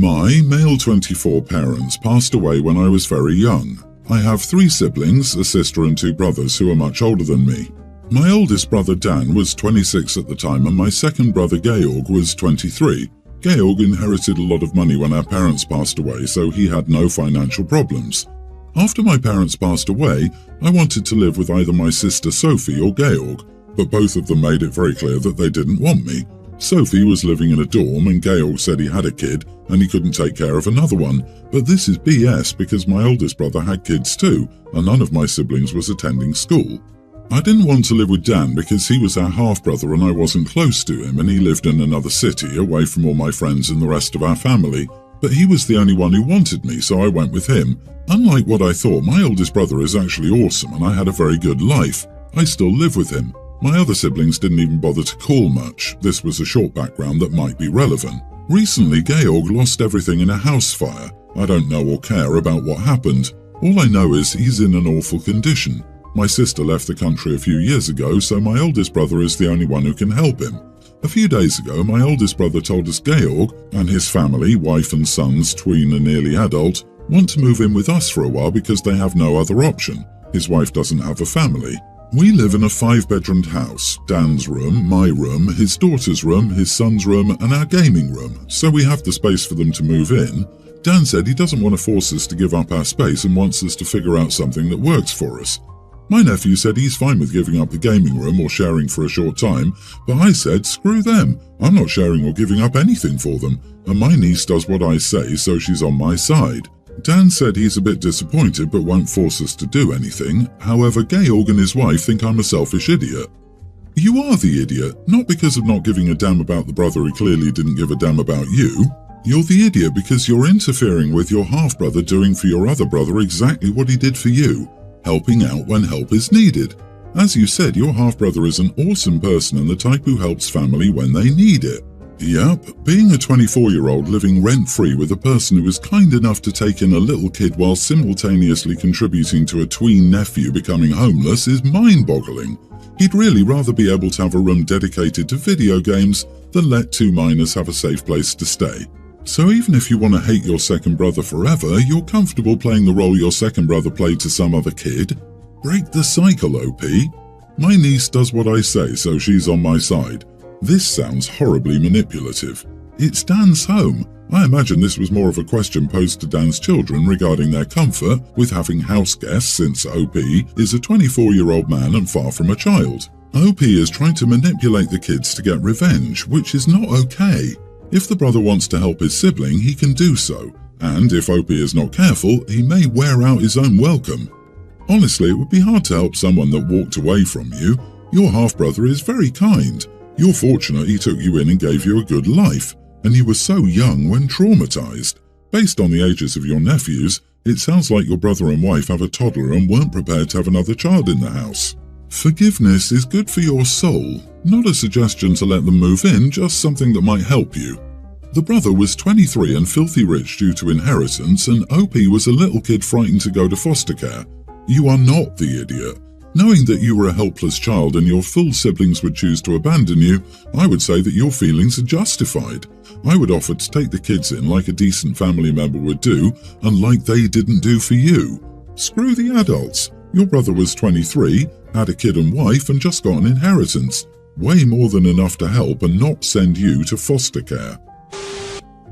My male 24 parents passed away when I was very young. I have 3 siblings, a sister and 2 brothers who are much older than me. My oldest brother Dan was 26 at the time and my second brother Georg was 23. Georg inherited a lot of money when our parents passed away, so he had no financial problems. After my parents passed away, I wanted to live with either my sister Sophie or Georg, but both of them made it very clear that they didn't want me. Sophie was living in a dorm and Georg said he had a kid and he couldn't take care of another one, but this is BS because my oldest brother had kids too and none of my siblings was attending school. I didn't want to live with Dan because he was our half-brother and I wasn't close to him and he lived in another city away from all my friends and the rest of our family, but he was the only one who wanted me, so I went with him. Unlike what I thought, my oldest brother is actually awesome and I had a very good life. I still live with him. My other siblings didn't even bother to call much. This was a short background that might be relevant. Recently, Georg lost everything in a house fire. I don't know or care about what happened. All I know is he's in an awful condition. My sister left the country a few years ago, so my oldest brother is the only one who can help him. A few days ago, my oldest brother told us Georg and his family, wife and sons, tween and nearly adult, want to move in with us for a while because they have no other option. His wife doesn't have a family. We live in a 5-bedroomed house, Dan's room, my room, his daughter's room, his son's room and our gaming room, so we have the space for them to move in. Dan said he doesn't want to force us to give up our space and wants us to figure out something that works for us. My nephew said he's fine with giving up the gaming room or sharing for a short time, but I said screw them, I'm not sharing or giving up anything for them, and my niece does what I say, so she's on my side. Dan said he's a bit disappointed but won't force us to do anything. However, Georg and his wife think I'm a selfish idiot. You are the idiot, not because of not giving a damn about the brother who clearly didn't give a damn about you. You're the idiot because you're interfering with your half-brother doing for your other brother exactly what he did for you, helping out when help is needed. As you said, your half-brother is an awesome person and the type who helps family when they need it. Yep, being a 24-year-old living rent-free with a person who is kind enough to take in a little kid while simultaneously contributing to a tween nephew becoming homeless is mind-boggling. He'd really rather be able to have a room dedicated to video games than let 2 minors have a safe place to stay. So even if you want to hate your second brother forever, you're comfortable playing the role your second brother played to some other kid? Break the cycle, OP. My niece does what I say, so she's on my side. This sounds horribly manipulative. It's Dan's home. I imagine this was more of a question posed to Dan's children regarding their comfort with having house guests since OP is a 24-year-old man and far from a child. OP is trying to manipulate the kids to get revenge, which is not okay. If the brother wants to help his sibling, he can do so, and if OP is not careful, he may wear out his own welcome. Honestly, it would be hard to help someone that walked away from you. Your half-brother is very kind. You're fortunate he took you in and gave you a good life, and you were so young when traumatized. Based on the ages of your nephews, it sounds like your brother and wife have a toddler and weren't prepared to have another child in the house. Forgiveness is good for your soul, not a suggestion to let them move in, just something that might help you. The brother was 23 and filthy rich due to inheritance, and OP was a little kid frightened to go to foster care. You are not the idiot. Knowing that you were a helpless child and your full siblings would choose to abandon you, I would say that your feelings are justified. I would offer to take the kids in like a decent family member would do, and like they didn't do for you. Screw the adults. Your brother was 23, had a kid and wife, and just got an inheritance. Way more than enough to help and not send you to foster care.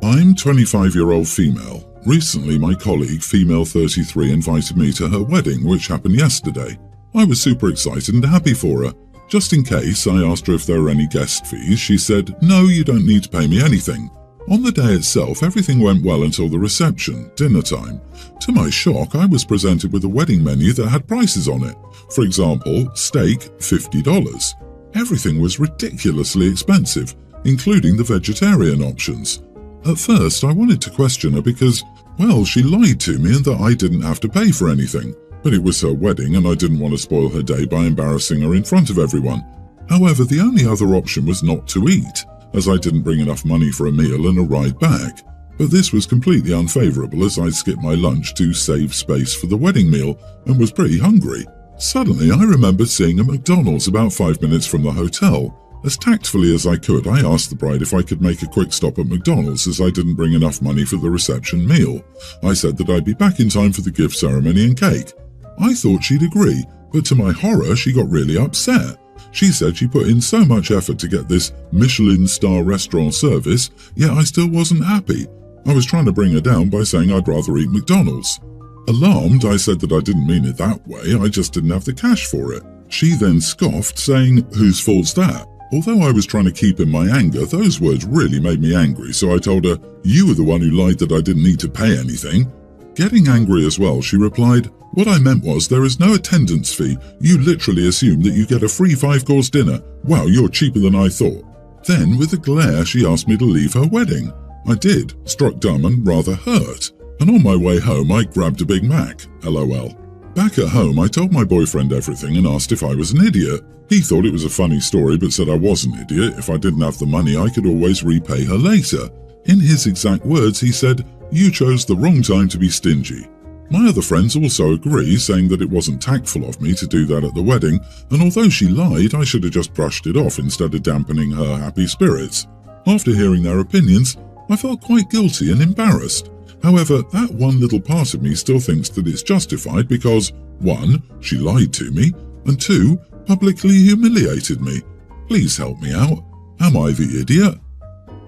I'm 25-year-old female. Recently, my colleague, female 33, invited me to her wedding, which happened yesterday. I was super excited and happy for her. Just in case, I asked her if there were any guest fees. She said, "No, you don't need to pay me anything." On the day itself, everything went well until the reception, dinner time. To my shock, I was presented with a wedding menu that had prices on it. For example, steak, $50. Everything was ridiculously expensive, including the vegetarian options. At first, I wanted to question her because, well, she lied to me and that I didn't have to pay for anything. But it was her wedding and I didn't want to spoil her day by embarrassing her in front of everyone. However, the only other option was not to eat, as I didn't bring enough money for a meal and a ride back. But this was completely unfavourable as I'd skipped my lunch to save space for the wedding meal and was pretty hungry. Suddenly, I remembered seeing a McDonald's about 5 minutes from the hotel. As tactfully as I could, I asked the bride if I could make a quick stop at McDonald's as I didn't bring enough money for the reception meal. I said that I'd be back in time for the gift ceremony and cake. I thought she'd agree, but to my horror, she got really upset. She said she put in so much effort to get this Michelin star restaurant service, yet I still wasn't happy. I was trying to bring her down by saying I'd rather eat McDonald's. Alarmed, I said that I didn't mean it that way, I just didn't have the cash for it. She then scoffed, saying, "Whose fault's that?" Although I was trying to keep in my anger, those words really made me angry, so I told her, "You were the one who lied that I didn't need to pay anything." Getting angry as well, she replied, "What I meant was there is no attendance fee. You literally assume that you get a free 5-course dinner. Wow, you're cheaper than I thought." Then, with a glare, she asked me to leave her wedding. I did, struck dumb and rather hurt. And on my way home, I grabbed a Big Mac. LOL. Back at home, I told my boyfriend everything and asked if I was an idiot. He thought it was a funny story but said I was an idiot. If I didn't have the money, I could always repay her later. In his exact words, he said, "You chose the wrong time to be stingy." My other friends also agree, saying that it wasn't tactful of me to do that at the wedding, and although she lied, I should have just brushed it off instead of dampening her happy spirits. After hearing their opinions, I felt quite guilty and embarrassed. However, that one little part of me still thinks that it's justified because 1. She lied to me, and 2. Publicly humiliated me. Please help me out. Am I the idiot?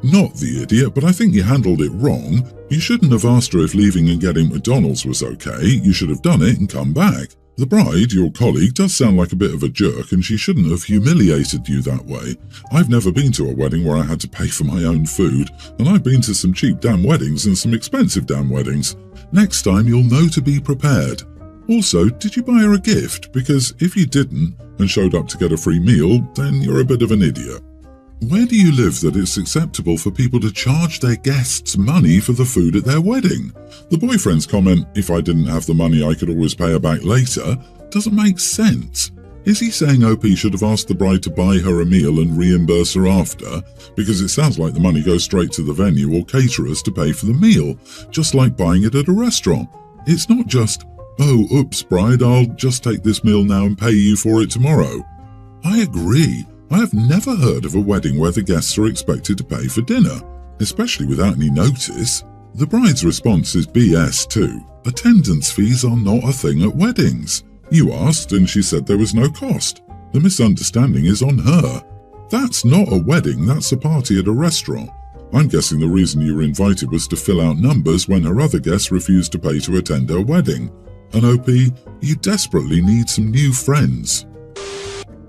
Not the idiot, but I think you handled it wrong. You shouldn't have asked her if leaving and getting McDonald's was okay. You should have done it and come back. The bride, your colleague, does sound like a bit of a jerk and she shouldn't have humiliated you that way. I've never been to a wedding where I had to pay for my own food, and I've been to some cheap damn weddings and some expensive damn weddings. Next time you'll know to be prepared. Also, did you buy her a gift? Because if you didn't and showed up to get a free meal, then you're a bit of an idiot. Where do you live that it's acceptable for people to charge their guests money for the food at their wedding? The boyfriend's comment, "If I didn't have the money I could always pay her back later," doesn't make sense. Is he saying OP should have asked the bride to buy her a meal and reimburse her after? Because it sounds like the money goes straight to the venue or caterers to pay for the meal, just like buying it at a restaurant. It's not just, "Oh, oops, bride, I'll just take this meal now and pay you for it tomorrow." I agree. I have never heard of a wedding where the guests are expected to pay for dinner, especially without any notice. The bride's response is BS too. Attendance fees are not a thing at weddings. You asked and she said there was no cost. The misunderstanding is on her. That's not a wedding, that's a party at a restaurant. I'm guessing the reason you were invited was to fill out numbers when her other guests refused to pay to attend her wedding. And OP, you desperately need some new friends.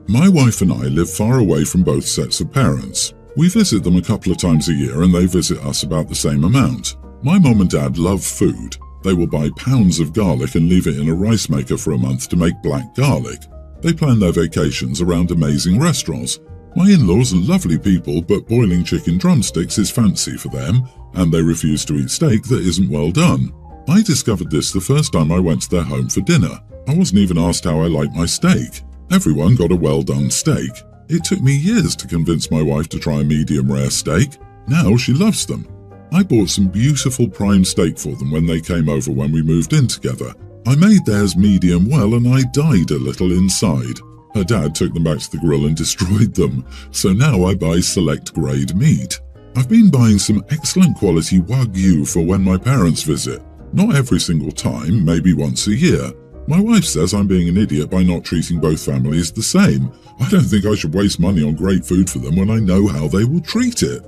My wife and I live far away from both sets of parents. We visit them a couple of times a year and they visit us about the same amount. My mom and dad love food. They will buy pounds of garlic and leave it in a rice maker for a month to make black garlic. They plan their vacations around amazing restaurants. My in-laws are lovely people, but boiling chicken drumsticks is fancy for them, and they refuse to eat steak that isn't well done. I discovered this the first time I went to their home for dinner. I wasn't even asked how I like my steak. Everyone got a well-done steak. It took me years to convince my wife to try a medium-rare steak. Now she loves them. I bought some beautiful prime steak for them when they came over when we moved in together. I made theirs medium well and I died a little inside. Her dad took them back to the grill and destroyed them, so now I buy select grade meat. I've been buying some excellent quality Wagyu for when my parents visit. Not every single time, maybe once a year. My wife says I'm being an idiot by not treating both families the same. I don't think I should waste money on great food for them when I know how they will treat it.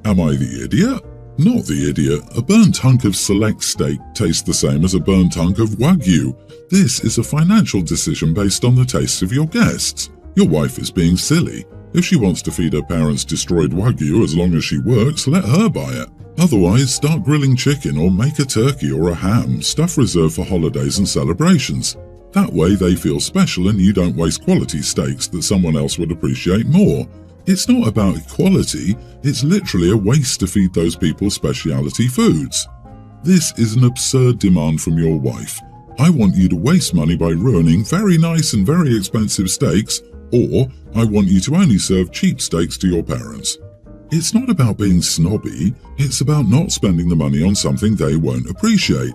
Am I the idiot? Not the idiot. A burnt hunk of select steak tastes the same as a burnt hunk of Wagyu. This is a financial decision based on the tastes of your guests. Your wife is being silly. If she wants to feed her parents destroyed Wagyu as long as she works, let her buy it. Otherwise, start grilling chicken or make a turkey or a ham, stuff reserved for holidays and celebrations. That way they feel special and you don't waste quality steaks that someone else would appreciate more. It's not about equality, it's literally a waste to feed those people specialty foods. This is an absurd demand from your wife. I want you to waste money by ruining very nice and very expensive steaks, or I want you to only serve cheap steaks to your parents. It's not about being snobby, it's about not spending the money on something they won't appreciate.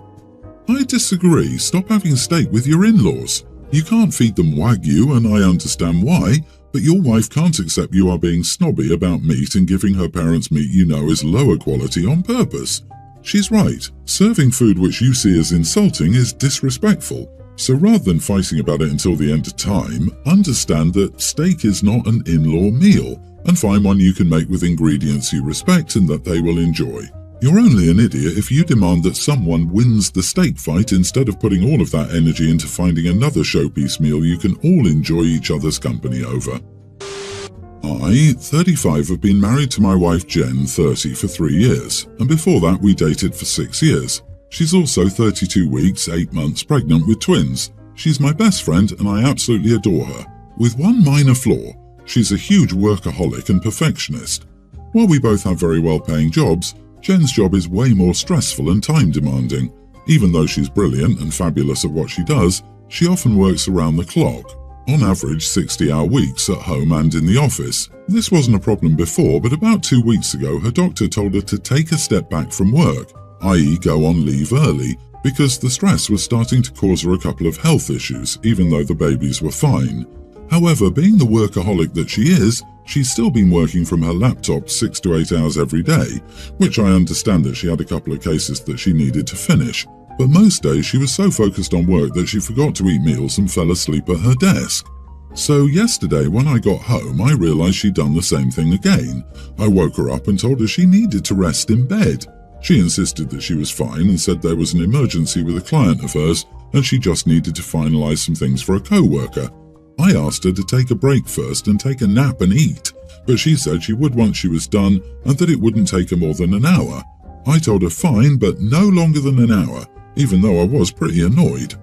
I disagree. Stop having steak with your in-laws. You can't feed them Wagyu and I understand why, But your wife can't accept you are being snobby about meat and giving her parents meat you know is lower quality on purpose. She's right. Serving food which you see as insulting is disrespectful. So rather than fighting about it until the end of time, understand that steak is not an in-law meal, and find one you can make with ingredients you respect and that they will enjoy. You're only an idiot if you demand that someone wins the steak fight instead of putting all of that energy into finding another showpiece meal you can all enjoy each other's company over. I, 35, have been married to my wife Jen, 30, for 3 years, and before that we dated for 6 years. She's also 32 weeks, 8 months pregnant with twins. She's my best friend and I absolutely adore her. With one minor flaw, she's a huge workaholic and perfectionist. While we both have very well-paying jobs, Jen's job is way more stressful and time-demanding. Even though she's brilliant and fabulous at what she does, she often works around the clock. On average 60-hour weeks at home and in the office. This wasn't a problem before, but about 2 weeks ago her doctor told her to take a step back from work, i.e. go on leave early, because the stress was starting to cause her a couple of health issues, even though the babies were fine. However, being the workaholic that she is, she's still been working from her laptop 6 to 8 hours every day, which I understand that she had a couple of cases that she needed to finish. But most days she was so focused on work that she forgot to eat meals and fell asleep at her desk. So yesterday when I got home, I realized she'd done the same thing again. I woke her up and told her she needed to rest in bed. She insisted that she was fine and said there was an emergency with a client of hers and she just needed to finalize some things for a co-worker. I asked her to take a break first and take a nap and eat, but she said she would once she was done and that it wouldn't take her more than an hour. I told her fine, but no longer than an hour, even though I was pretty annoyed.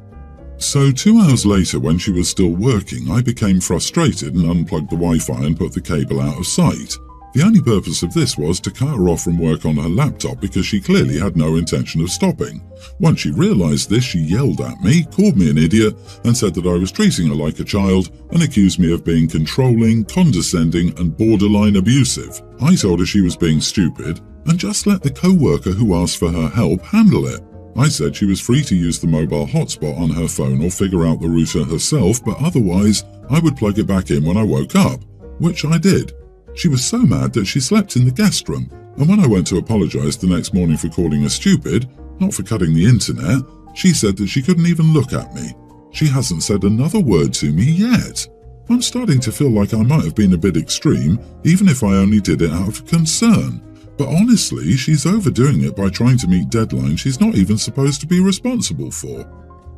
So 2 hours later, when she was still working, I became frustrated and unplugged the Wi-Fi and put the cable out of sight. The only purpose of this was to cut her off from work on her laptop because she clearly had no intention of stopping. Once she realized this, she yelled at me, called me an idiot, and said that I was treating her like a child and accused me of being controlling, condescending, and borderline abusive. I told her she was being stupid and just let the co-worker who asked for her help handle it. I said she was free to use the mobile hotspot on her phone or figure out the router herself, but otherwise I would plug it back in when I woke up, which I did. She was so mad that she slept in the guest room, and when I went to apologize the next morning for calling her stupid, not for cutting the internet, she said that she couldn't even look at me. She hasn't said another word to me yet. I'm starting to feel like I might have been a bit extreme, even if I only did it out of concern. But honestly, she's overdoing it by trying to meet deadlines she's not even supposed to be responsible for.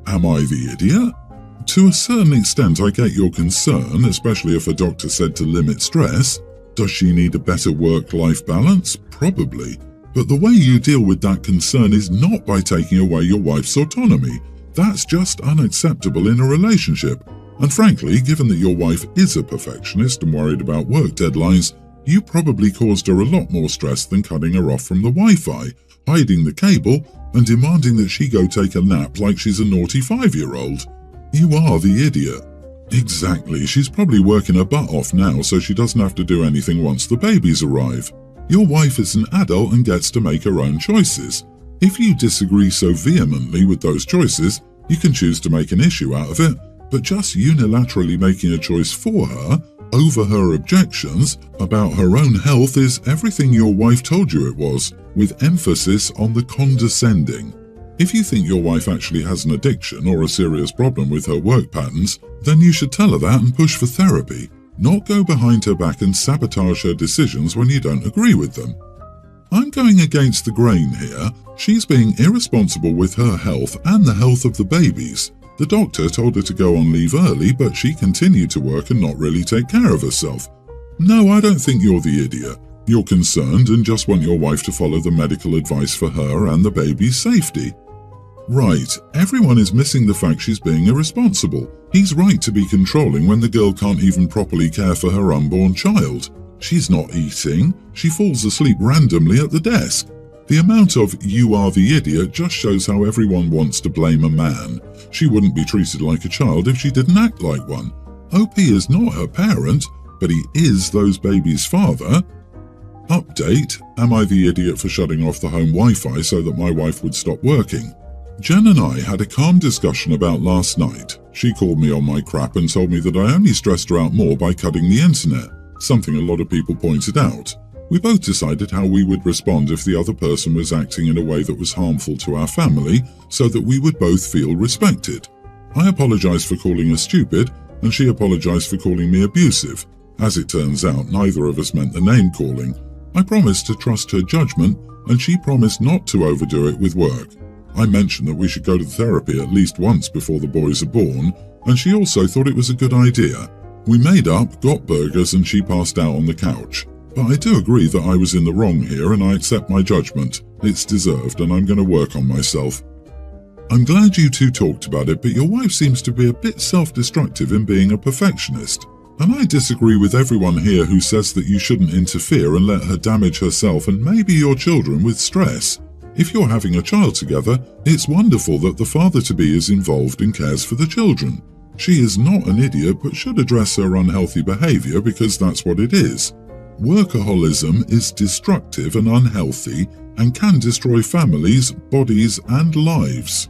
Am I the idiot? To a certain extent, I get your concern, especially if a doctor said to limit stress. Does she need a better work-life balance? Probably. But the way you deal with that concern is not by taking away your wife's autonomy. That's just unacceptable in a relationship. And frankly, given that your wife is a perfectionist and worried about work deadlines, you probably caused her a lot more stress than cutting her off from the Wi-Fi, hiding the cable, and demanding that she go take a nap like she's a naughty 5-year-old. You are the idiot. Exactly, she's probably working her butt off now so she doesn't have to do anything once the babies arrive. Your wife is an adult and gets to make her own choices. If you disagree so vehemently with those choices, you can choose to make an issue out of it, but just unilaterally making a choice for her, over her objections, about her own health is everything your wife told you it was, with emphasis on the condescending. If you think your wife actually has an addiction or a serious problem with her work patterns, then you should tell her that and push for therapy, not go behind her back and sabotage her decisions when you don't agree with them. I'm going against the grain here. She's being irresponsible with her health and the health of the babies. The doctor told her to go on leave early, but she continued to work and not really take care of herself. No, I don't think you're the idiot. You're concerned and just want your wife to follow the medical advice for her and the baby's safety. Right, everyone is missing the fact she's being irresponsible. He's right to be controlling when the girl can't even properly care for her unborn child. She's not eating. She falls asleep randomly at the desk. The amount of "you are the idiot" just shows how everyone wants to blame a man. She wouldn't be treated like a child if she didn't act like one. OP is not her parent, but he is those babies' father. Update: am I the idiot for shutting off the home Wi-Fi so that my wife would stop working? Jen and I had a calm discussion about last night. She called me on my crap and told me that I only stressed her out more by cutting the internet, something a lot of people pointed out. We both decided how we would respond if the other person was acting in a way that was harmful to our family, so that we would both feel respected. I apologized for calling her stupid, and she apologized for calling me abusive. As it turns out, neither of us meant the name calling. I promised to trust her judgment, and she promised not to overdo it with work. I mentioned that we should go to therapy at least once before the boys are born, and she also thought it was a good idea. We made up, got burgers, and she passed out on the couch. But I do agree that I was in the wrong here, and I accept my judgment. It's deserved, and I'm going to work on myself. I'm glad you two talked about it, but your wife seems to be a bit self-destructive in being a perfectionist. And I disagree with everyone here who says that you shouldn't interfere and let her damage herself and maybe your children with stress. If you're having a child together, it's wonderful that the father-to-be is involved and cares for the children. She is not an idiot but should address her unhealthy behavior because that's what it is. Workaholism is destructive and unhealthy and can destroy families, bodies, and lives.